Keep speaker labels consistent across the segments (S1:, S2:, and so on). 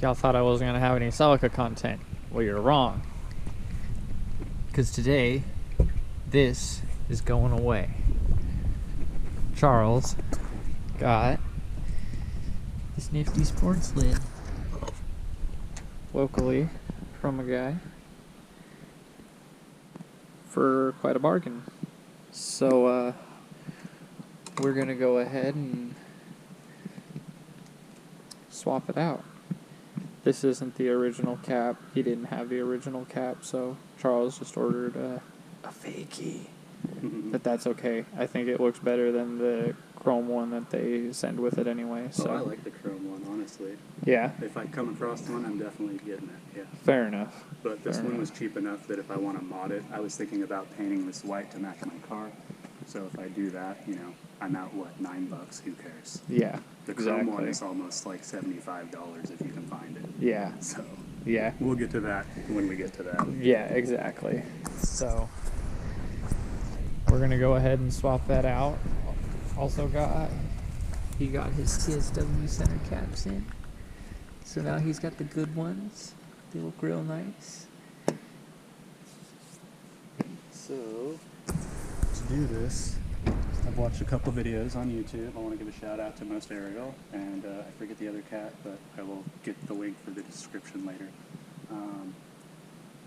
S1: Y'all thought I wasn't gonna have any Celica content. Well, you're wrong. Because today, this is going away. Charles got this nifty sports lid locally from a guy for quite a bargain. So, we're gonna go ahead and swap it out. This isn't the original cap. He didn't have the original cap, so Charles just ordered a fakie. But that's okay. I think it looks better than the chrome one that they send with it anyway. So
S2: I like the chrome one, honestly.
S1: Yeah.
S2: If I come across one, I'm definitely getting it. Yeah.
S1: Fair enough.
S2: But this one was cheap enough that if I want to mod it, I was thinking about painting this white to match my car. So if I do that, you know, I'm out, what, $9? Who cares?
S1: Yeah.
S2: The chrome one is almost like $75 if you can find it.
S1: Yeah.
S2: So
S1: yeah,
S2: we'll get to that when we get to that.
S1: Yeah, exactly. So we're gonna go ahead and swap that out. Also he got his CSW center caps in. So now he's got the good ones. They look real nice.
S2: So to do this, I've watched a couple videos on YouTube. I want to give a shout out to Most Aerial, and I forget the other cat, but I will get the link for the description later.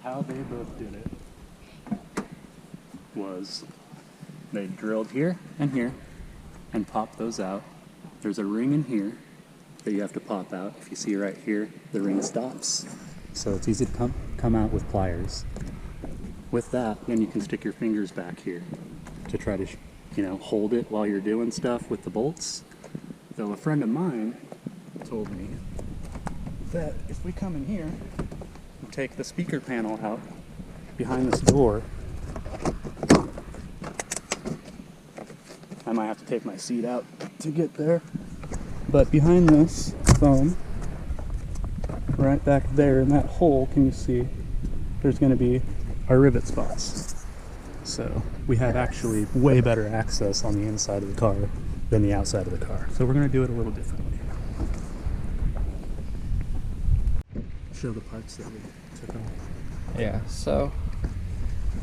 S2: How they both did it was they drilled here and popped those out. There's a ring in here that you have to pop out. If you see right here, the ring stops. So it's easy to come out with pliers. With that, then you can stick your fingers back here to try to, you know, hold it while you're doing stuff with the bolts. Though a friend of mine told me that if we come in here and take the speaker panel out behind this door, I might have to take my seat out to get there. But behind this foam, right back there in that hole, can you see, there's going to be our rivet spots. So we have actually way better access on the inside of the car than the outside of the car. So we're going to do it a little differently. Show the parts that we took off.
S1: Yeah, so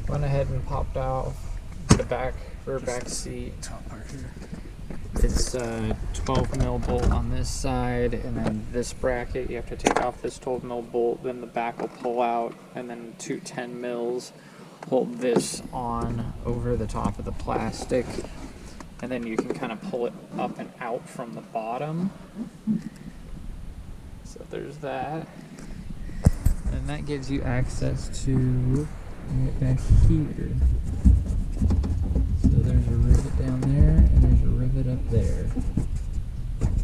S1: went ahead and popped out the back seat.
S2: Top part here.
S1: It's a 12 mil bolt on this side, and then this bracket, you have to take off this 12 mil bolt, then the back will pull out, and then two 10 mils hold this on over the top of the plastic, and then you can kind of pull it up and out from the bottom. So there's that. And that gives you access to right back here. So there's a rivet down there, and there's a rivet up there.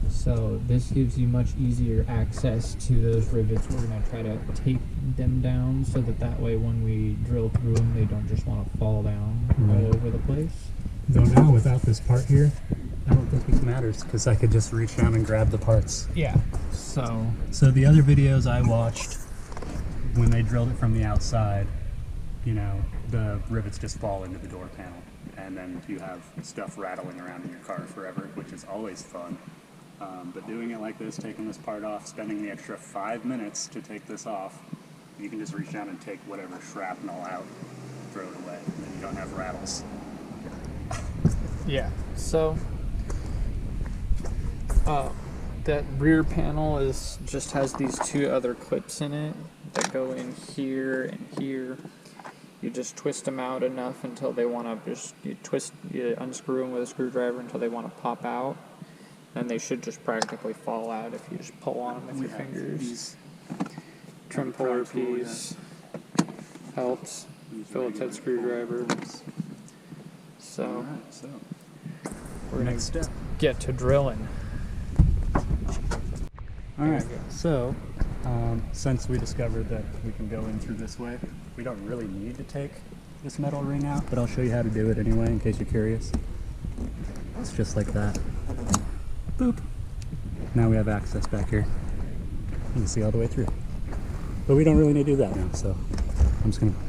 S1: So this gives you much easier access to those rivets. We're going to try to tape them down so that way when we drill through them, they don't just want to fall down all over the place.
S2: Though now without this part here, I don't think it matters because I could just reach down and grab the parts.
S1: Yeah, so
S2: the other videos I watched, when they drilled it from the outside, you know, the rivets just fall into the door panel, and then you have stuff rattling around in your car forever, which is always fun. But doing it like this, taking this part off, spending the extra 5 minutes to take this off, you can just reach down and take whatever shrapnel out, throw it away, and then you don't have rattles.
S1: yeah, so that rear panel just has these two other clips in it that go in here and here. You just twist them out enough until they want to you unscrew them with a screwdriver until they want to pop out. And they should just practically fall out if you just pull on them with your fingers. Trim puller piece helps. Phillips head screwdriver. So we're going to get to drilling.
S2: Alright, so since we discovered that we can go in through this way, we don't really need to take this metal ring out, but I'll show you how to do it anyway in case you're curious. It's just like that. Boop. Now we have access back here. You can see all the way through. But we don't really need to do that now, so I'm just going to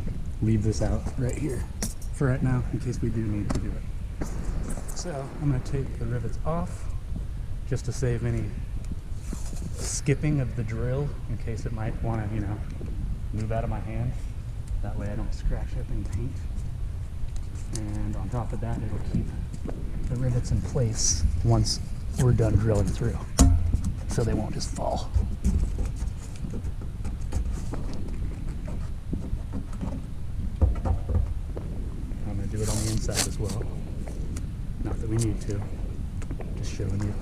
S2: leave this out right here for right now in case we do need to do it. So I'm going to take the rivets off just to save any skipping of the drill in case it might want to, you know, move out of my hand. That way I don't scratch up any paint. And on top of that, it'll keep the rivets in place once we're done drilling through, so they won't just fall. I'm going to do it on the inside as well. Not that we need to, just showing you.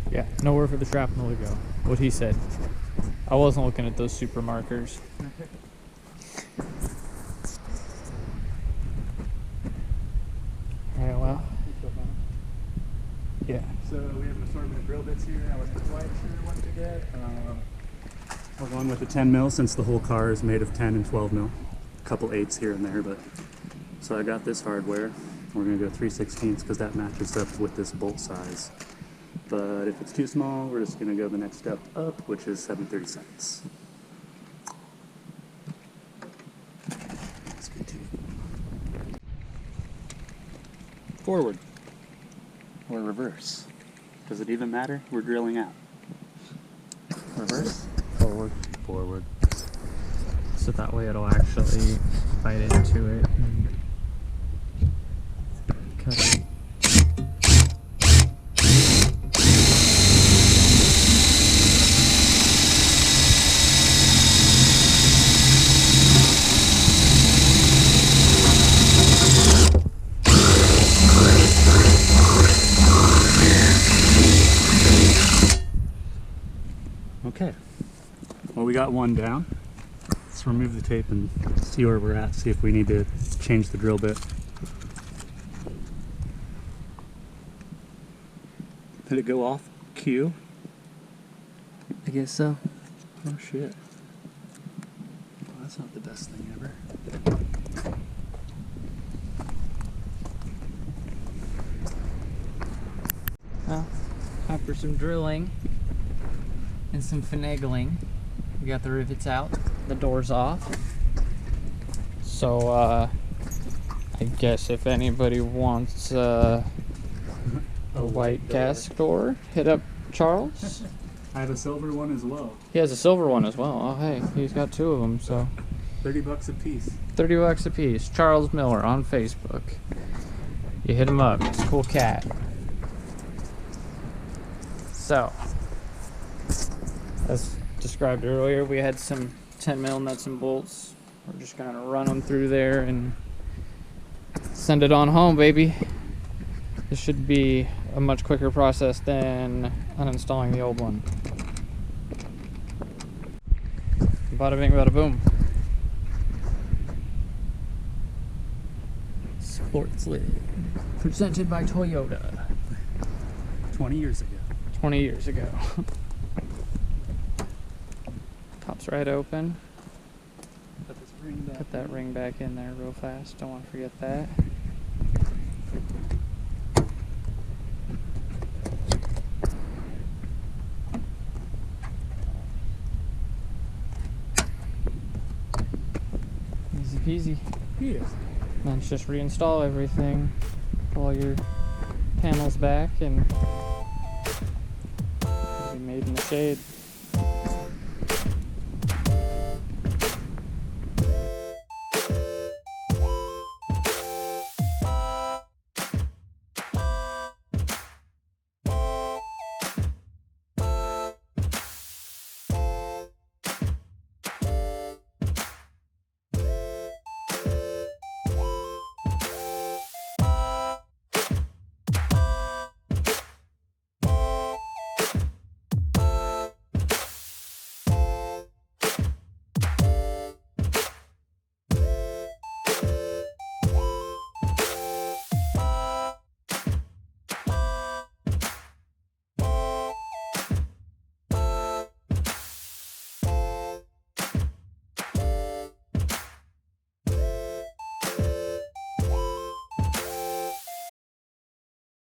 S1: Yeah, nowhere for the shrapnel to go. What he said. I wasn't looking at those Supra Markers. Alright, well. Yeah.
S2: So we have an assortment of drill bits here. I wasn't quite sure what to get. We're going with the 10 mil since the whole car is made of 10 and 12 mil. A couple 8s here and there, but so I got this hardware. We're going to go 3/16 because that matches up with this bolt size. But if it's too small, we're just going to go the next step up, which is 7/32. Let's get to it. Forward or reverse. Does it even matter? We're drilling out. Reverse?
S1: Forward.
S2: Forward.
S1: So that way it'll actually bite into it and cut it.
S2: Okay. Well, we got one down. Let's remove the tape and see where we're at, see if we need to change the drill bit. Did it go off cue?
S1: I guess so.
S2: Oh shit. Well, that's not the best thing ever.
S1: Well, after some drilling and some finagling, we got the rivets out, the doors off. So, I guess if anybody wants a white gas door, hit up Charles.
S2: I have a silver one as well.
S1: He has a silver one as well. Oh, hey, he's got two of them, so.
S2: $30 a piece.
S1: $30 a piece. Charles Miller on Facebook. You hit him up. He's a cool cat. So, as described earlier, we had some 10 mil nuts and bolts. We're just gonna run them through there and send it on home, baby. This should be a much quicker process than uninstalling the old one. Bada bing, bada boom. Sports lid. Presented by Toyota.
S2: 20 years ago.
S1: 20 years ago. Pops right open.
S2: Put this ring back.
S1: Put that ring back in there real fast. Don't want to forget that. Easy peasy.
S2: Yes.
S1: Then just reinstall everything. Pull all your panels back and it'll be made in the shade.